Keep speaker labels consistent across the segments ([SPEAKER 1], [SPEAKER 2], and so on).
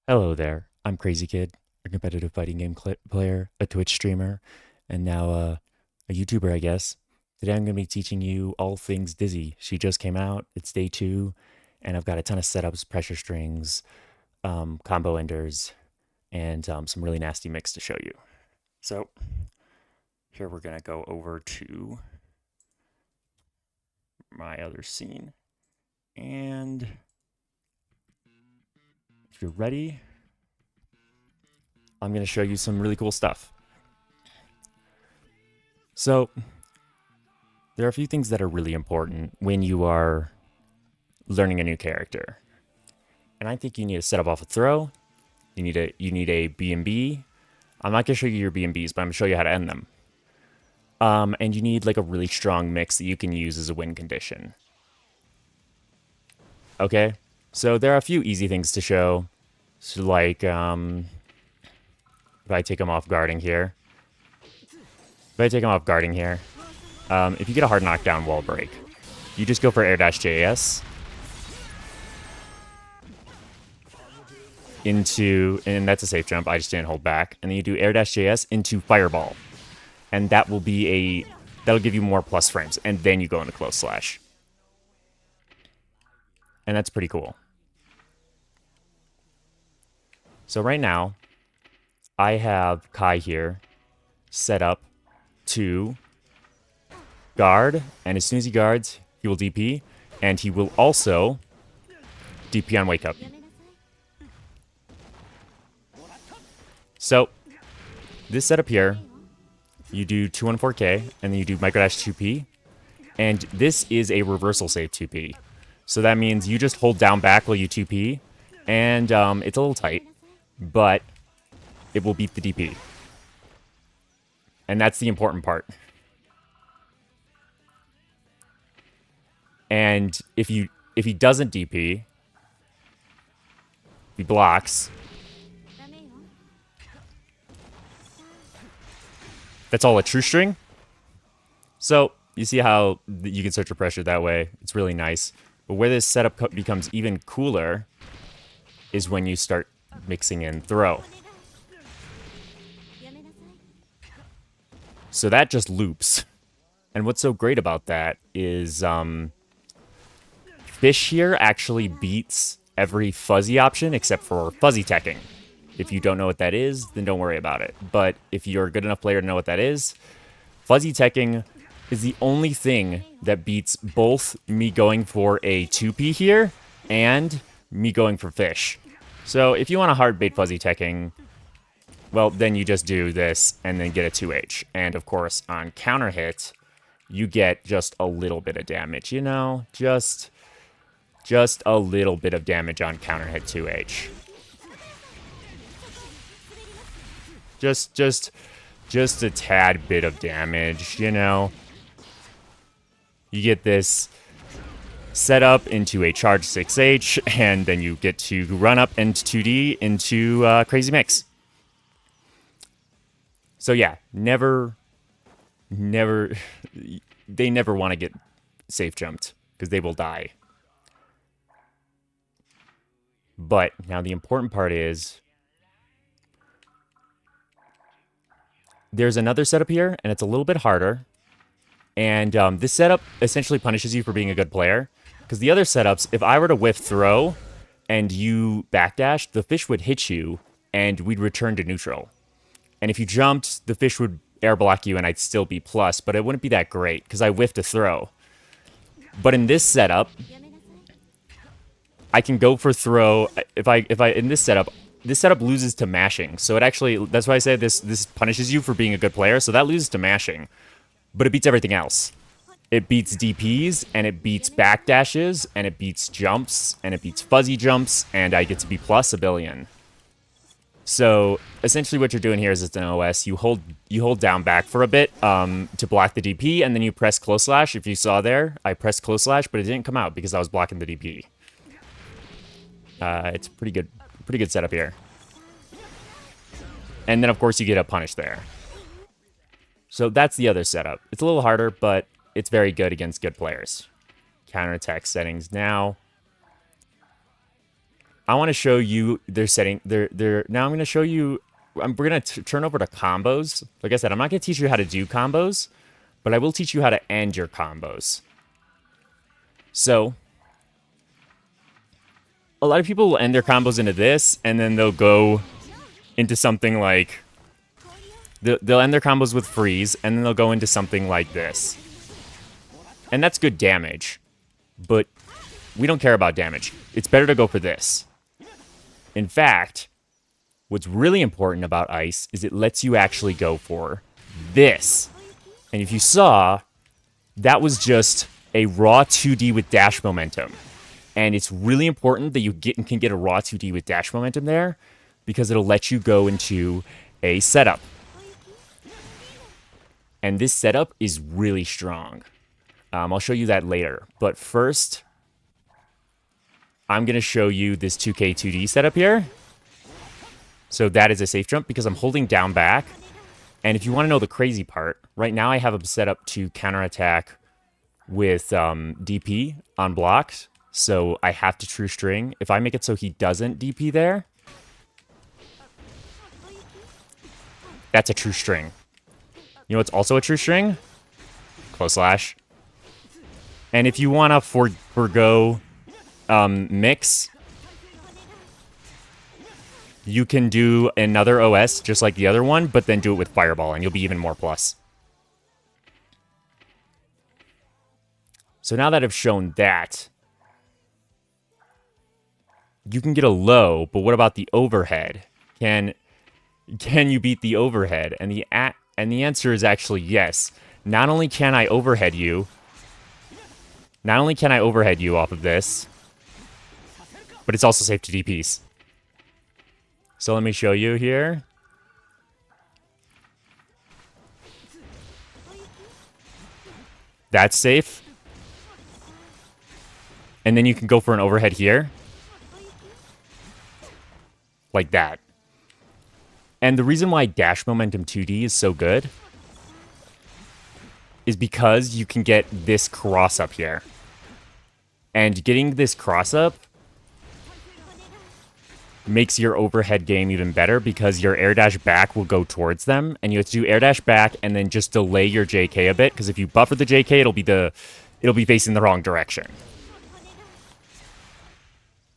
[SPEAKER 1] Hello there. I'm Crazy Kid, a competitive fighting game player, a Twitch streamer, and now a YouTuber, I guess. Today I'm going to be teaching you all things Dizzy. She just came out. It's day 2, and I've got a ton of setups, pressure strings, combo enders, and some really nasty mix to show you. So here we're going to go over to my other scene, and if you're ready, I'm going to show you some really cool stuff. So there are a few things that are really important when you are learning a new character. And I think you need to set up off a throw. You need a B&B. I'm not going to show you your B&Bs, but I'm going to show you how to end them. And you need like a really strong mix that you can use as a win condition. Okay? So there are a few easy things to show. So like, if I take him off guarding here. If you get a hard knockdown wall break, you just go for air dash JS into, and that's a safe jump. I just didn't hold back. And then you do air dash JS into fireball. And that will be that'll give you more plus frames. And then you go into close slash. And that's pretty cool. So right now, I have Kai here set up to guard. And as soon as he guards, he will DP. And he will also DP on wake up. So this setup here, you do 214K, and then you do micro dash 2P. And this is a reversal save 2P. So that means you just hold down back while you 2P. And it's a little tight, but it will beat the DP. And that's the important part. And if he doesn't DP, he blocks. That's all a true string. So you see how you can search for pressure that way. It's really nice. But where this setup becomes even cooler is when you start mixing in throw. So that just loops. And what's so great about that is Fish here actually beats every fuzzy option except for fuzzy teching. If you don't know what that is, then don't worry about it. But if you're a good enough player to know what that is, fuzzy teching is the only thing that beats both me going for a 2P here and me going for fish. So if you want a hard bait fuzzy teching, well, then you just do this and then get a 2H. And of course, on counter hit, you get just a little bit of damage, you know? Just a little bit of damage on counter hit 2H. Just a tad bit of damage, you know? You get this set up into a charge 6H, and then you get to run up into 2D into Crazy Mix. So yeah, never, they never want to get safe jumped, because they will die. But now the important part is, there's another setup here, and it's a little bit harder. And this setup essentially punishes you for being a good player. Because the other setups, if I were to whiff throw and you backdash, the fish would hit you and we'd return to neutral. And if you jumped, the fish would air block you and I'd still be plus, but it wouldn't be that great because I whiffed a throw. But in this setup, I can go for throw. If I in this setup loses to mashing. So it actually, that's why I say this punishes you for being a good player. So that loses to mashing. But it beats everything else. It beats DPs, and it beats backdashes, and it beats jumps, and it beats fuzzy jumps, and I get to be plus a billion. So essentially what you're doing here is it's an OS. You hold down back for a bit to block the DP, and then you press close slash. If you saw there, I pressed close slash, but it didn't come out because I was blocking the DP. It's pretty good setup here. And then of course you get a punish there. So that's the other setup. It's a little harder, but it's very good against good players. Counterattack settings now. I want to show you their setting. Now I'm going to show you. We're going to turn over to combos. Like I said, I'm not going to teach you how to do combos, but I will teach you how to end your combos. So, a lot of people will end their combos into this, and then they'll go into something like... They'll end their combos with freeze, and then they'll go into something like this. And that's good damage, but we don't care about damage. It's better to go for this. In fact, what's really important about Ice is it lets you actually go for this. And if you saw, that was just a raw 2D with dash momentum. And it's really important that you can get a raw 2D with dash momentum there, because it'll let you go into a setup. And this setup is really strong. I'll show you that later. But first, I'm going to show you this 2K 2D setup here. So that is a safe jump because I'm holding down back. And if you want to know the crazy part, right now I have him set up to counterattack with DP on blocks. So I have to true string. If I make it so he doesn't DP there, that's a true string. You know what's also a true string? Close slash. And if you want to forgo mix, you can do another OS just like the other one, but then do it with Fireball, and you'll be even more plus. So now that I've shown that, you can get a low, but what about the overhead? Can you beat the overhead? And the answer is actually yes. Not only can I overhead you off of this, but it's also safe to DPs. So let me show you here. That's safe. And then you can go for an overhead here. Like that. And the reason why Dash Momentum 2D is so good is because you can get this cross up here. And getting this cross up makes your overhead game even better because your air dash back will go towards them, and you have to do air dash back and then just delay your JK a bit, because if you buffer the JK, it'll be facing the wrong direction.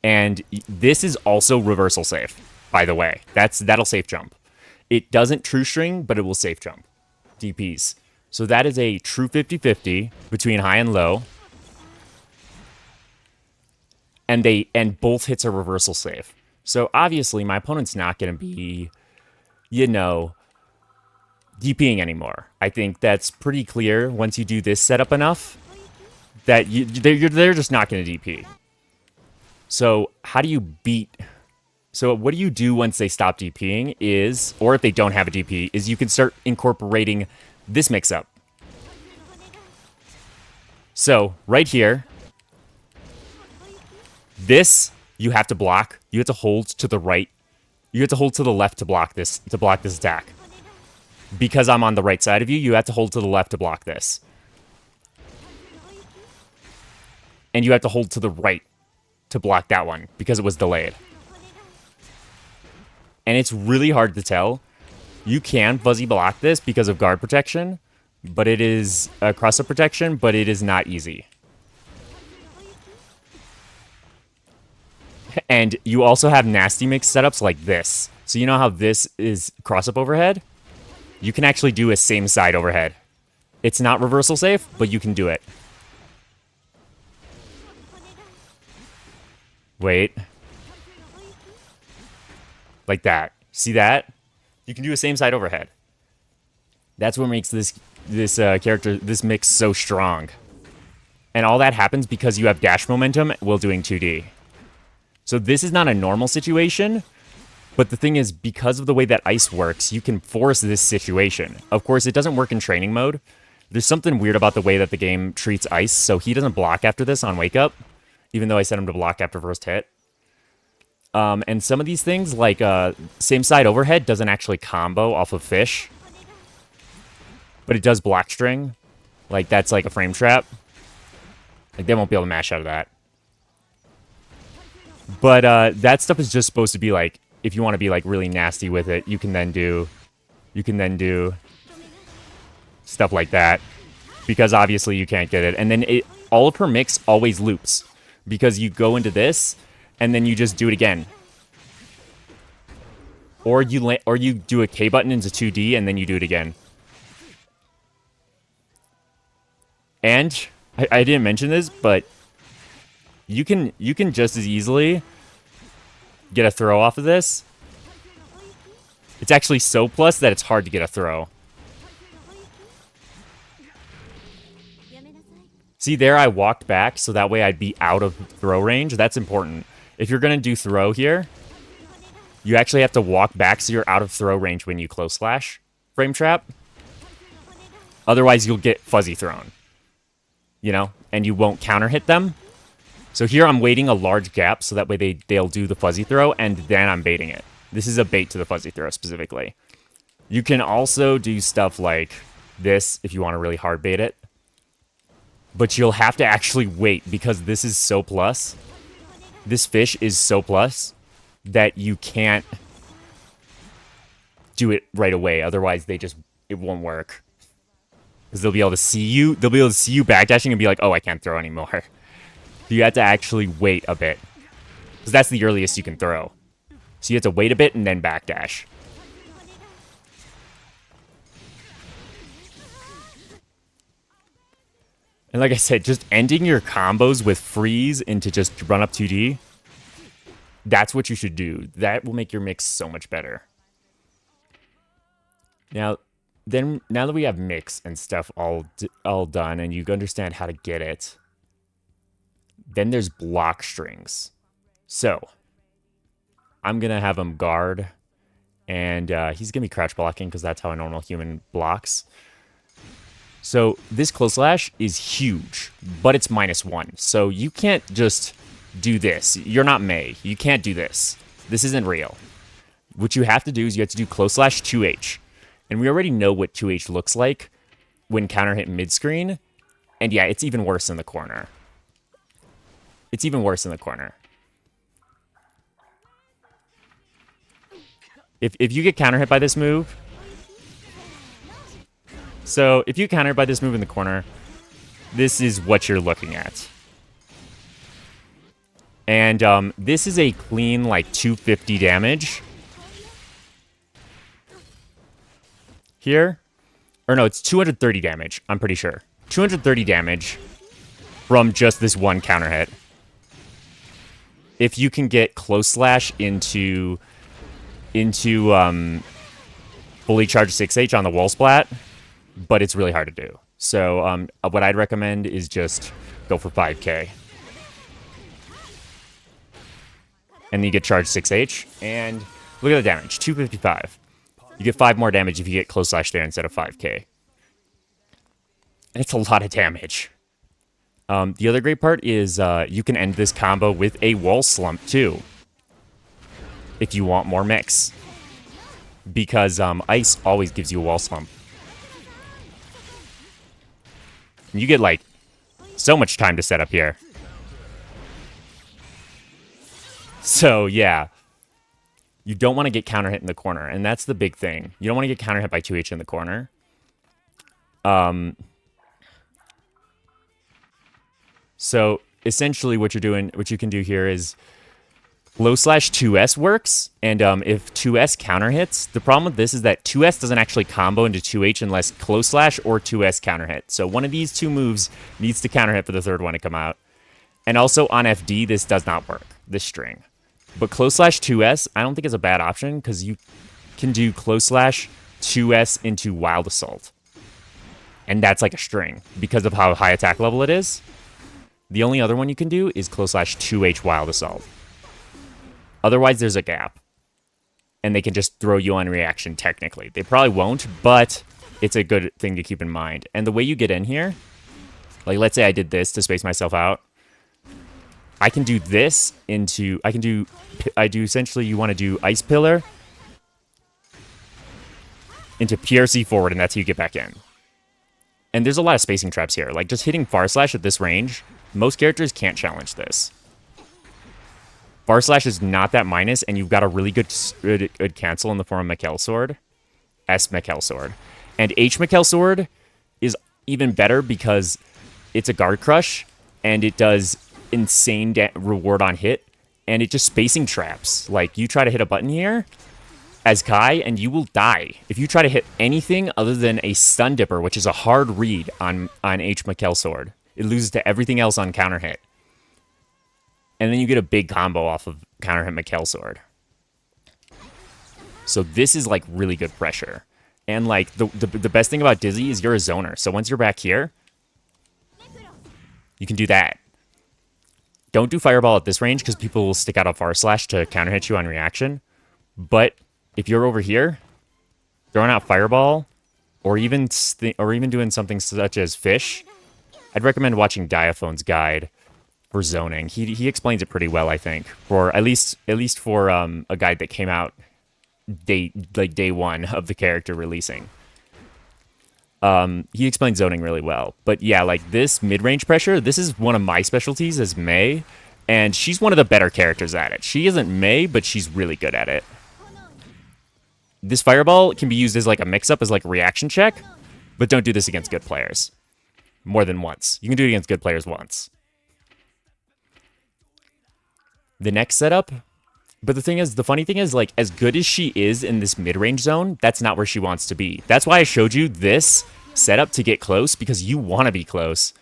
[SPEAKER 1] And this is also reversal safe, by the way. That'll safe jump. It doesn't true string, but it will safe jump DPs. So that is a true 50-50 between high and low. And both hits are reversal safe. So obviously my opponent's not going to be, DPing anymore. I think that's pretty clear once you do this setup enough that they're just not going to DP. So how do you beat... So what do you do once they stop DPing is, or if they don't have a DP, is you can start incorporating this mix-up. So right here, this you have to block. You have to hold to the right. You have to hold to the left to block this attack. Because I'm on the right side of you, you have to hold to the left to block this. And you have to hold to the right to block that one because it was delayed. And it's really hard to tell. You can fuzzy block this because of guard protection, but it is cross-up protection, but it is not easy. And you also have nasty mix setups like this. So you know how this is cross-up overhead? You can actually do a same side overhead. It's not reversal safe, but you can do it. Wait. Like that. See that? You can do a same side overhead. That's what makes this mix so strong. And all that happens because you have dash momentum while doing 2D. So this is not a normal situation, but the thing is, because of the way that ice works, you can force this situation. Of course, it doesn't work in training mode. There's something weird about the way that the game treats ice, so he doesn't block after this on wake up, even though I set him to block after first hit. And some of these things, like same side overhead, doesn't actually combo off of fish, but it does block string. Like, that's like a frame trap. Like, they won't be able to mash out of that. But that stuff is just supposed to be like, if you want to be like really nasty with it, you can then do stuff like that, because obviously you can't get it. And then all of her mix always loops, because you go into this and then you just do it again. Or you do a K button into 2D and then you do it again. And I didn't mention this, but you can just as easily get a throw off of this. It's actually so plus that it's hard to get a throw. See there, I walked back so that way I'd be out of throw range. That's important. If you're going to do throw here, you actually have to walk back so you're out of throw range when you close slash frame trap. Otherwise, you'll get fuzzy thrown. You know, and you won't counter hit them. So here I'm waiting a large gap so that way they'll do the fuzzy throw, and then I'm baiting it. This is a bait to the fuzzy throw specifically. You can also do stuff like this if you want to really hard bait it. But you'll have to actually wait because this is so plus. This fish is so plus that you can't do it right away. Otherwise, it won't work. Because they'll be able to see you. They'll be able to see you backdashing and be like, oh, I can't throw anymore. You have to actually wait a bit. Because that's the earliest you can throw. So you have to wait a bit and then backdash. And like I said, just ending your combos with freeze into just run up 2D. That's what you should do. That will make your mix so much better. Now that we have mix and stuff all done and you understand how to get it, then there's block strings. So I'm going to have him guard, and he's going to be crouch blocking because that's how a normal human blocks. So this close slash is huge, but it's -1. So you can't just do this. You're not Mei. You can't do this. This isn't real. What you have to do is you have to do close slash 2H. And we already know what 2H looks like when counter hit mid-screen. And yeah, it's even worse in the corner. It's even worse in the corner. If you get counter hit by this move... So, if you counter by this move in the corner, this is what you're looking at. And this is a clean, like, 250 damage. Here. Or no, it's 230 damage, I'm pretty sure. 230 damage from just this one counter hit. If you can get close slash into fully charged 6H on the wall splat, but it's really hard to do. So what I'd recommend is just go for 5k. And then you get charged 6H, and look at the damage, 255. You get 5 more damage if you get close slash there instead of 5k. And it's a lot of damage. The other great part is you can end this combo with a wall slump too, if you want more mix. Because ice always gives you a wall slump. You get, like, so much time to set up here. So, yeah. You don't want to get counter hit in the corner, and that's the big thing. You don't want to get counter hit by 2H in the corner. So, essentially what you can do here is low slash 2S works, and if 2S counter hits, the problem with this is that 2S doesn't actually combo into 2H unless close slash or 2S counter hit. So one of these two moves needs to counter hit for the third one to come out. And also on FD, this does not work, this string. But close slash 2S, I don't think is a bad option because you can do close slash 2S into Wild Assault. And that's like a string because of how high attack level it is. The only other one you can do is close slash 2H Wild Assault. Otherwise, there's a gap. And they can just throw you on reaction, technically. They probably won't, but it's a good thing to keep in mind. And the way you get in here, like let's say I did this to space myself out. I can do this into, I do essentially, you want to do Ice Pillar into PRC forward, and that's how you get back in. And there's a lot of spacing traps here. Like, just hitting Far Slash at this range, most characters can't challenge this. Bar Slash is not that minus, and you've got a really good cancel in the form of Mikkel Sword. S Mikkel Sword. And H Mikkel Sword is even better because it's a guard crush, and it does insane reward on hit, and it just spacing traps. Like, you try to hit a button here as Kai, and you will die. If you try to hit anything other than a Stun Dipper, which is a hard read on H Mikkel Sword, it loses to everything else on counter hit. And then you get a big combo off of counter hit Mikkel Sword. So this is like really good pressure. And like the best thing about Dizzy is you're a zoner. So once you're back here, you can do that. Don't do Fireball at this range because people will stick out a Far Slash to counter hit you on reaction. But if you're over here, throwing out Fireball, or even doing something such as Fish, I'd recommend watching Diaphone's guide for zoning. He explains it pretty well, I think, for at least for a guide that came out day one of the character releasing. He explains zoning really well. But yeah, like this mid-range pressure, this is one of my specialties as Mei, and she's one of the better characters at it. She isn't Mei, but she's really good at it. This Fireball can be used as like a mix-up, as like a reaction check, but don't do this against good players more than once. You can do it against good players once. The next setup, but the funny thing is, like, as good as she is in this mid-range zone, that's not where she wants to be. That's why I showed you this setup to get close, because you want to be close.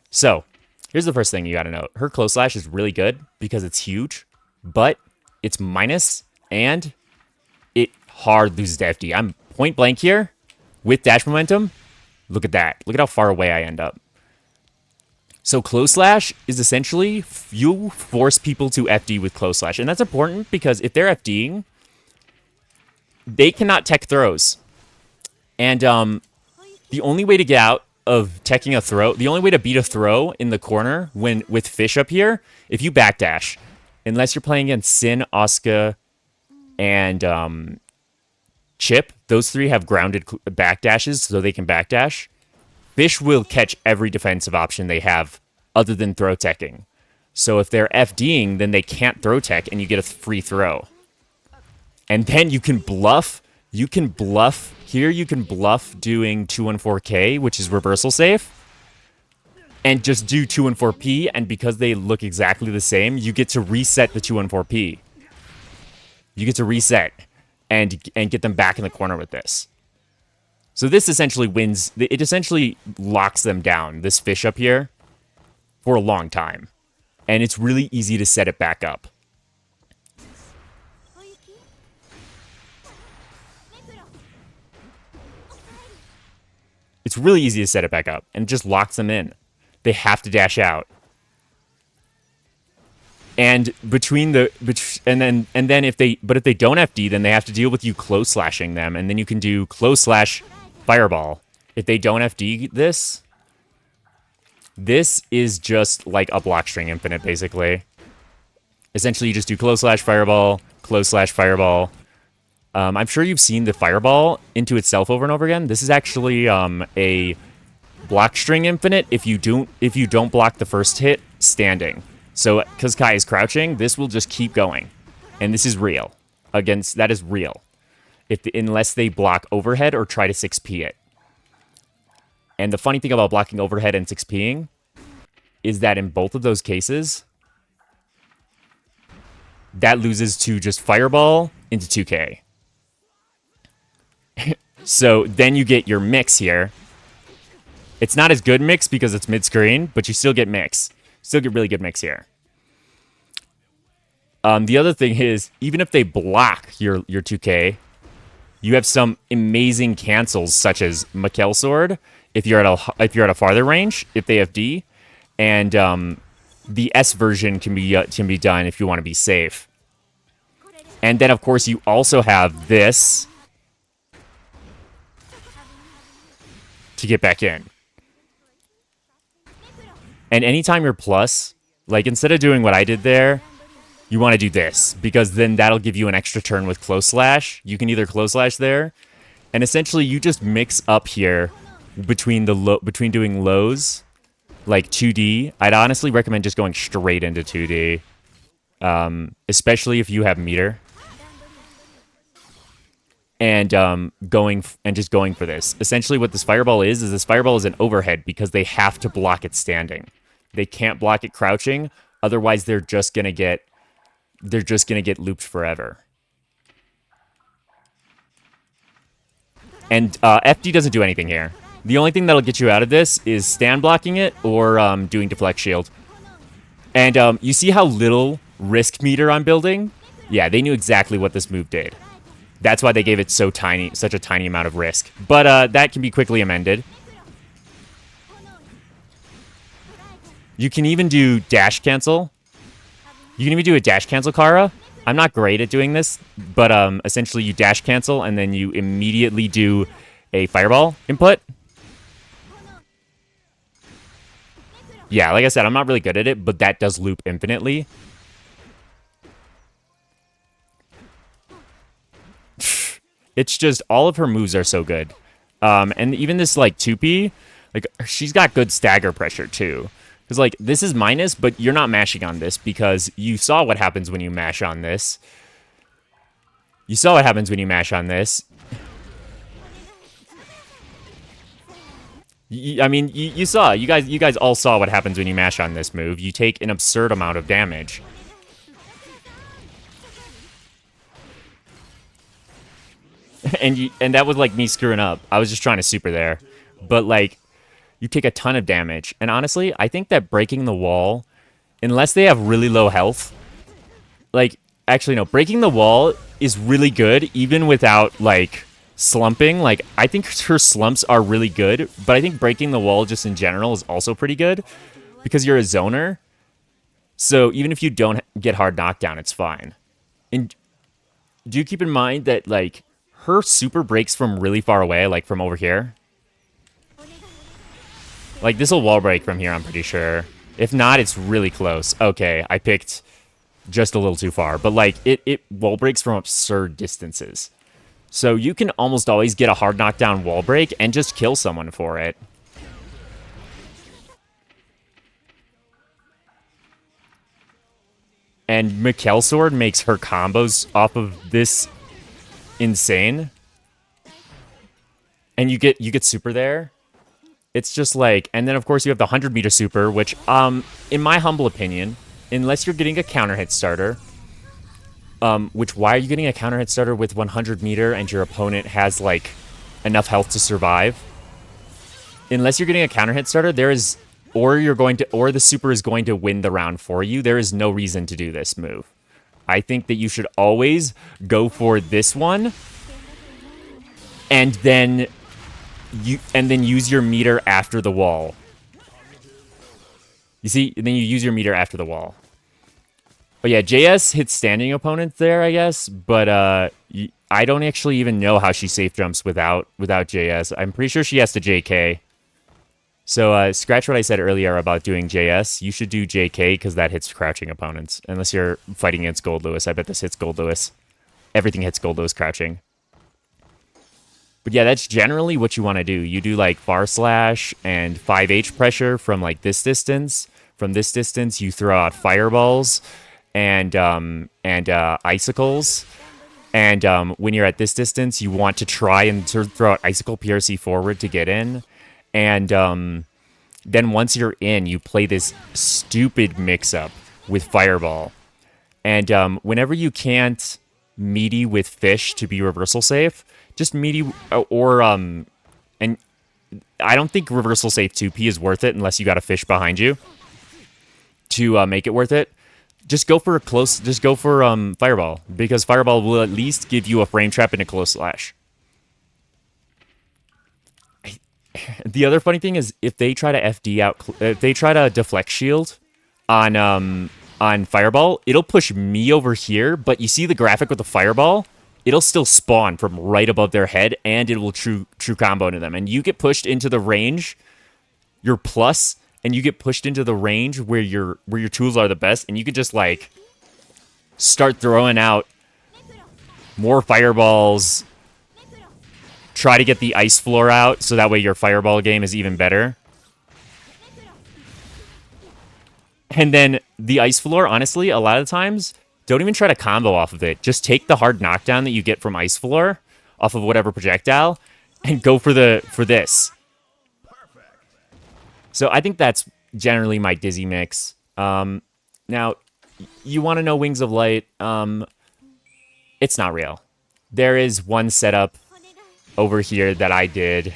[SPEAKER 1] So, here's the first thing you got to note. Her close slash is really good because it's huge, but it's minus, and it hard loses to FD. I'm point blank here with dash momentum. Look at that. Look at how far away I end up. So close slash is essentially you force people to FD with close slash. And that's important because if they're FDing, they cannot tech throws. And the only way to get out of teching a throw, the only way to beat a throw in the corner with Fish up here, if you backdash, unless you're playing against Sin, Asuka, and Chip, those three have grounded backdashes so they can backdash. Fish will catch every defensive option they have other than throw teching. So if they're FDing, then they can't throw tech and you get a free throw. And then you can bluff. You can bluff. Here you can bluff doing 214K, which is reversal safe. And just do 214P, and because they look exactly the same, you get to reset the 214P. You get to reset and get them back in the corner with this. So this essentially wins. It essentially locks them down, this Fish up here, for a long time. And it's really easy to set it back up. It's really easy to set it back up, and it just locks them in. They have to dash out. And if they don't FD, then they have to deal with you close slashing them, and then you can do close slash Fireball. If they don't FD this is just like a block string infinite, basically. Essentially, you just do close slash Fireball, close slash Fireball. I'm sure you've seen the Fireball into itself over and over again. This is actually a block string infinite if you don't block the first hit standing. So, because Kai is crouching, this will just keep going. And this is real. That is real. Unless they block overhead or try to 6P it. And the funny thing about blocking overhead and 6Ping is that in both of those cases, that loses to just Fireball into 2K. So then you get your mix here. It's not as good mix because it's mid-screen, but you still get mix. Still get really good mix here. The other thing is, even if they block your 2K, you have some amazing cancels, such as Mikkel Sword, if you're at a farther range, if they have D, and the S version can be done if you want to be safe. And then, of course, you also have this to get back in. And anytime you're plus, like instead of doing what I did there, you want to do this, because then that'll give you an extra turn with close slash. You can either close slash there, and essentially you just mix up here between doing lows, like 2D. I'd honestly recommend just going straight into 2D. especially if you have meter. And just going for this. Essentially, what this fireball is this fireball is an overhead because they have to block it standing. They can't block it crouching, otherwise they're just gonna get looped forever. And FD doesn't do anything here. The only thing that'll get you out of this is stand blocking it or doing deflect shield. And you see how little risk meter I'm building? Yeah, they knew exactly what this move did. That's why they gave it such a tiny amount of risk. But that can be quickly amended. You can even do dash cancel. You can even do a dash cancel Kara. I'm not great at doing this, but essentially you dash cancel and then you immediately do a fireball input. Yeah, like I said, I'm not really good at it, but that does loop infinitely. It's just all of her moves are so good. And even this like 2P, like she's got good stagger pressure too. Because like this is minus, but you're not mashing on this because you saw what happens when you mash on this. You saw what happens when you mash on this. I mean, you saw. You guys all saw what happens when you mash on this move. You take an absurd amount of damage. And that was like me screwing up. I was just trying to super there. But like you take a ton of damage. And honestly, I think that breaking the wall, unless they have really low health, like actually no, breaking the wall is really good even without like slumping. Like I think her slumps are really good, but I think breaking the wall just in general is also pretty good because you're a zoner. So even if you don't get hard knockdown, it's fine. And do keep in mind that like her super breaks from really far away, like from over here. Like this will wall break from here, I'm pretty sure. If not, it's really close. Okay, I picked just a little too far, but like it wall breaks from absurd distances. So you can almost always get a hard knockdown wall break and just kill someone for it. And Mikkel Sword makes her combos off of this insane. And you get super there. It's just like, and then of course you have the 100-meter super, which in my humble opinion, unless you're getting a counter hit starter, which why are you getting a counter hit starter with 100-meter and your opponent has like enough health to survive? Unless you're getting a counter hit starter, or the super is going to win the round for you, there is no reason to do this move. I think that you should always go for this one and then use your meter after the wall. You see, and then you use your meter after the wall. But yeah, JS hits standing opponents there, I guess, but I don't actually even know how she safe jumps without JS. I'm pretty sure she has to JK. So scratch what I said earlier about doing JS. You should do JK because that hits crouching opponents. Unless you're fighting against Gold Lewis. I bet this hits Gold Lewis. Everything hits Gold Lewis crouching. But yeah, that's generally what you want to do. You do like far slash and 5H pressure from like this distance. From this distance, you throw out fireballs and icicles. And when you're at this distance, you want to try and throw out icicle PRC forward to get in. And then once you're in, you play this stupid mix-up with fireball. And whenever you can't meaty with fish to be reversal safe, just meaty or and I don't think reversal safe 2P is worth it unless you got a fish behind you to make it worth it. Just go for fireball, because fireball will at least give you a frame trap and a close slash. The other funny thing is if they try to FD out, if they try to deflect shield on fireball, it'll push me over here, but you see the graphic with the fireball? It'll still spawn from right above their head, and it will true combo into them. And you get pushed into the range, you're plus, and you get pushed into the range where your tools are the best, and you could just like start throwing out more fireballs, try to get the ice floor out, so that way your fireball game is even better. And then the ice floor, honestly, a lot of times, don't even try to combo off of it. Just take the hard knockdown that you get from ice floor off of whatever projectile and go for this. So I think that's generally my Dizzy mix. Now, you want to know Wings of Light? It's not real. There is one setup over here that I did.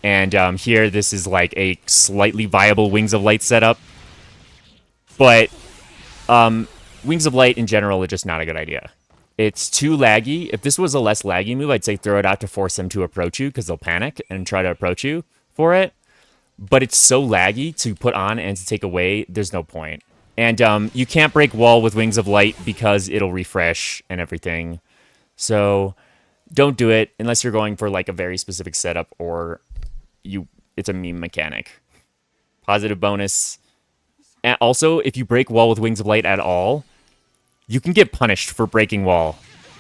[SPEAKER 1] And here, this is like a slightly viable Wings of Light setup. But Wings of Light in general is just not a good idea. It's too laggy. If this was a less laggy move, I'd say throw it out to force them to approach you because they'll panic and try to approach you for it. But it's so laggy to put on and to take away, there's no point. And you can't break wall with Wings of Light because it'll refresh and everything. So don't do it unless you're going for like a very specific setup or it's a meme mechanic. Positive bonus. And also, if you break wall with Wings of Light at all, you can get punished for breaking wall.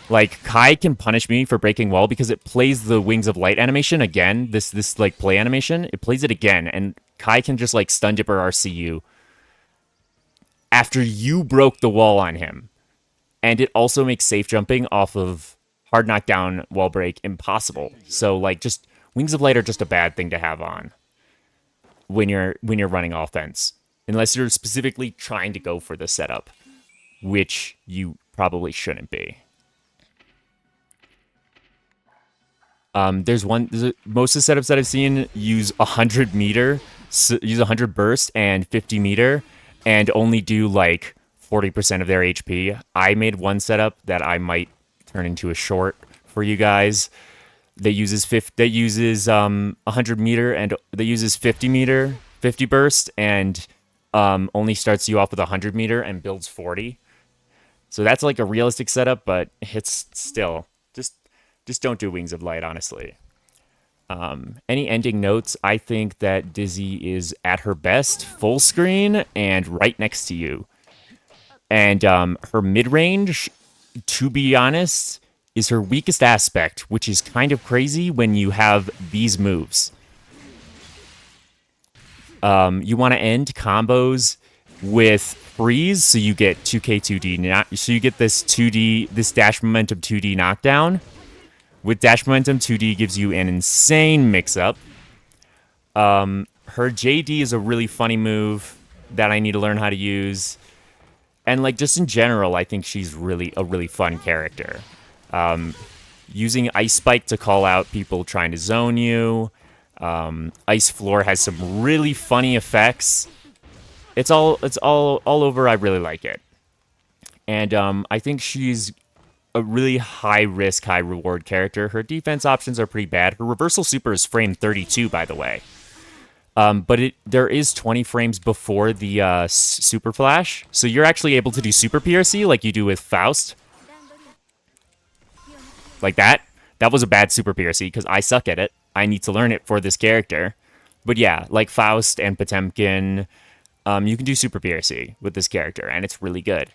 [SPEAKER 1] Like, Kai can punish me for breaking wall because it plays the Wings of Light animation again. This like, play animation. It plays it again, and Kai can just, like, stun dip or RC you after you broke the wall on him. And it also makes safe jumping off of hard knockdown wall break impossible. So, like, just Wings of Light are just a bad thing to have on when you're running offense. Unless you're specifically trying to go for the setup, which you probably shouldn't be. Most of the setups that I've seen use 100 meter, use 100 burst and 50 meter, and only do like 40% of their HP. I made one setup that I might turn into a short for you guys. That uses 100 meter and that uses 50 meter, 50 burst, and only starts you off with 100 meter and builds 40. So that's like a realistic setup, but it's still just don't do Wings of Light, honestly. Any ending notes? I think that Dizzy is at her best, full screen, and right next to you. And her mid-range, to be honest, is her weakest aspect, which is kind of crazy when you have these moves. You want to end combos with freeze, so you get 2k 2D. So you get this dash momentum 2D knockdown. With dash momentum, 2D gives you an insane mix-up. Her JD is a really funny move that I need to learn how to use. And like just in general, I think she's a really fun character. Using Ice Spike to call out people trying to zone you. Ice Floor has some really funny effects. It's all over. I really like it. And I think she's a really high risk, high reward character. Her defense options are pretty bad. Her reversal super is frame 32, by the way. But there is 20 frames before the super flash, so you're actually able to do super PRC like you do with Faust. Like that. That was a bad super PRC because I suck at it. I need to learn it for this character. But yeah, like Faust and Potemkin, you can do super PRC with this character, and it's really good.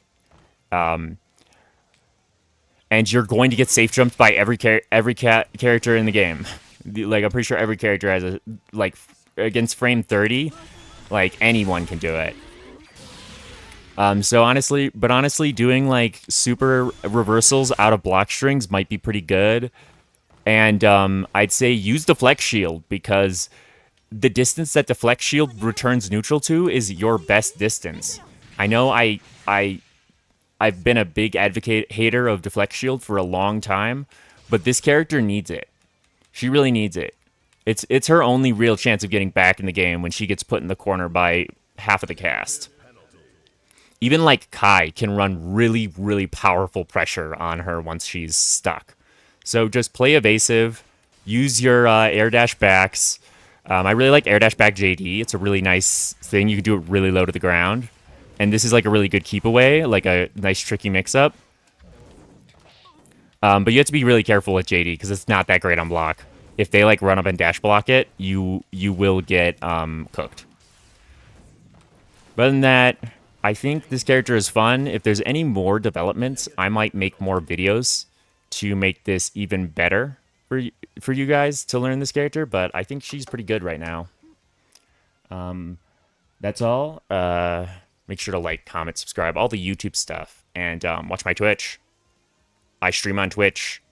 [SPEAKER 1] And you're going to get safe jumped by every character in the game. Like, I'm pretty sure every character has a, like, against frame 30, like, anyone can do it. So honestly, doing, like, super reversals out of block strings might be pretty good. And I'd say use Deflect Shield, because the distance that Deflect Shield returns neutral to is your best distance. I know I've been a big hater of Deflect Shield for a long time, but this character needs it. She really needs it. It's her only real chance of getting back in the game when she gets put in the corner by half of the cast. Even like Kai can run really, really powerful pressure on her once she's stuck. So just play evasive, use your air dash backs. I really like air dash back JD. It's a really nice thing. You can do it really low to the ground. And this is like a really good keep away, like a nice tricky mix-up. But you have to be really careful with JD because it's not that great on block. If they like run up and dash block it, you will get cooked. But other than that, I think this character is fun. If there's any more developments, I might make more videos to make this even better for you guys to learn this character. But I think she's pretty good right now. That's all. Make sure to like, comment, subscribe, all the YouTube stuff, and watch my Twitch. I stream on Twitch,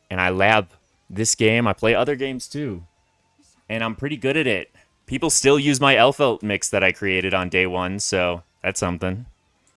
[SPEAKER 1] and I lab this game. I play other games too, and I'm pretty good at it. People still use my Elf mix that I created on day one, so that's something.